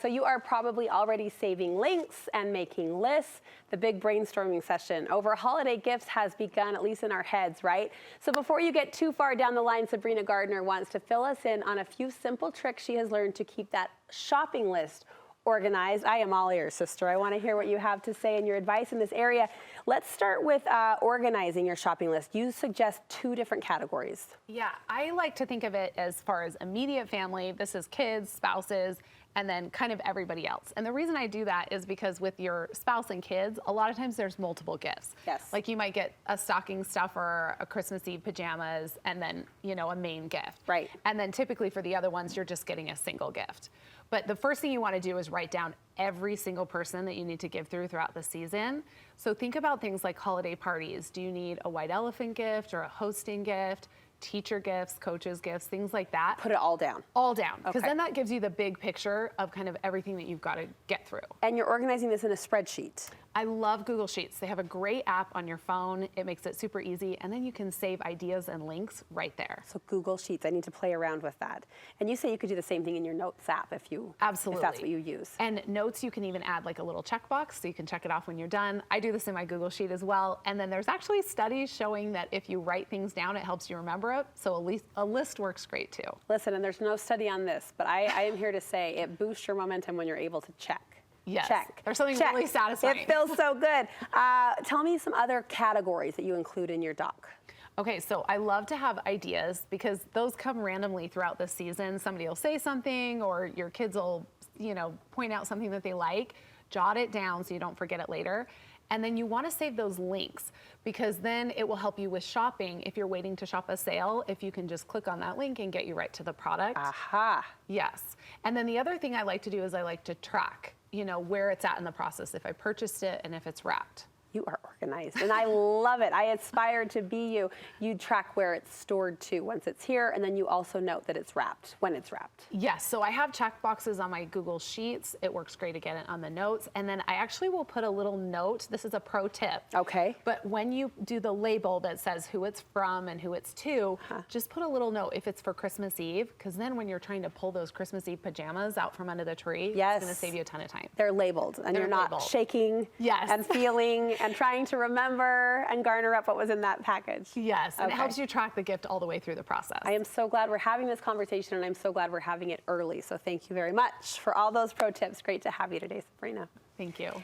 So you are probably already saving links and making lists. The big brainstorming session over holiday gifts has begun, at least in our heads, right? So before you get too far down the line, Sabrina Gardner wants to fill us in on a few simple tricks she has learned to keep that shopping list organized. I am all ears, sister. I want to hear what you have to say and your advice in this area. Let's start with organizing your shopping list. You suggest 2 different categories. Yeah, I like to think of it as far as immediate family. This is kids, spouses, and then kind of everybody else. And the reason I do that is because with your spouse and kids, a lot of times there's multiple gifts. Yes. Like you might get a stocking stuffer, a Christmas Eve pajamas, and then, you know, a main gift. Right. And then typically for the other ones, you're just getting a single gift. But the first thing you want to do is write down every single person that you need to give throughout the season. So think about things like holiday parties. Do you need a white elephant gift or a hosting gift? Teacher gifts, coaches gifts, things like that. Put it all down. All down, because Okay. then that gives you the big picture of kind of everything that you've got to get through. And you're organizing this in a spreadsheet. I love Google Sheets. They have a great app on your phone. It makes it super easy, and then you can save ideas and links right there. So Google Sheets, I need to play around with that. And you say you could do the same thing in your Notes app if Absolutely. if that's what you use. And Notes, you can even add like a little checkbox so you can check it off when you're done. I do this in my Google Sheet as well. And then there's actually studies showing that if you write things down, it helps you remember it. So a list works great too. Listen, and there's no study on this, but I am here to say it boosts your momentum when you're able to check. Yes. Check. There's something Check. really satisfying. It feels so good. Tell me some other categories that you include in your doc. Okay, so I love to have ideas because those come randomly throughout the season. Somebody will say something or your kids will, you know, point out something that they like. Jot it down so you don't forget it later. And then you want to save those links because then it will help you with shopping if you're waiting to shop a sale, if you can just click on that link and get you right to the product. Aha. Yes. And then the other thing I like to do is I like to track, you know, where it's at in the process, if I purchased it and if it's wrapped. You are organized, and I love it. I aspire to be you. You track where it's stored to once it's here, and then you also note that it's wrapped, when it's wrapped. Yes, so I have check boxes on my Google Sheets. It works great to get it on the notes. And then I actually will put a little note. This is a pro tip. Okay. But when you do the label that says who it's from and who it's to, just put a little note if it's for Christmas Eve, because then when you're trying to pull those Christmas Eve pajamas out from under the tree, Yes. it's going to save you a ton of time. They're labeled, and They're you're not labeled. shaking Yes. and feeling and trying to remember and garner up what was in that package. Yes, and Okay. it helps you track the gift all the way through the process. I am so glad we're having this conversation, and I'm so glad we're having it early. So thank you very much for all those pro tips. Great to have you today, Sabrina. Thank you.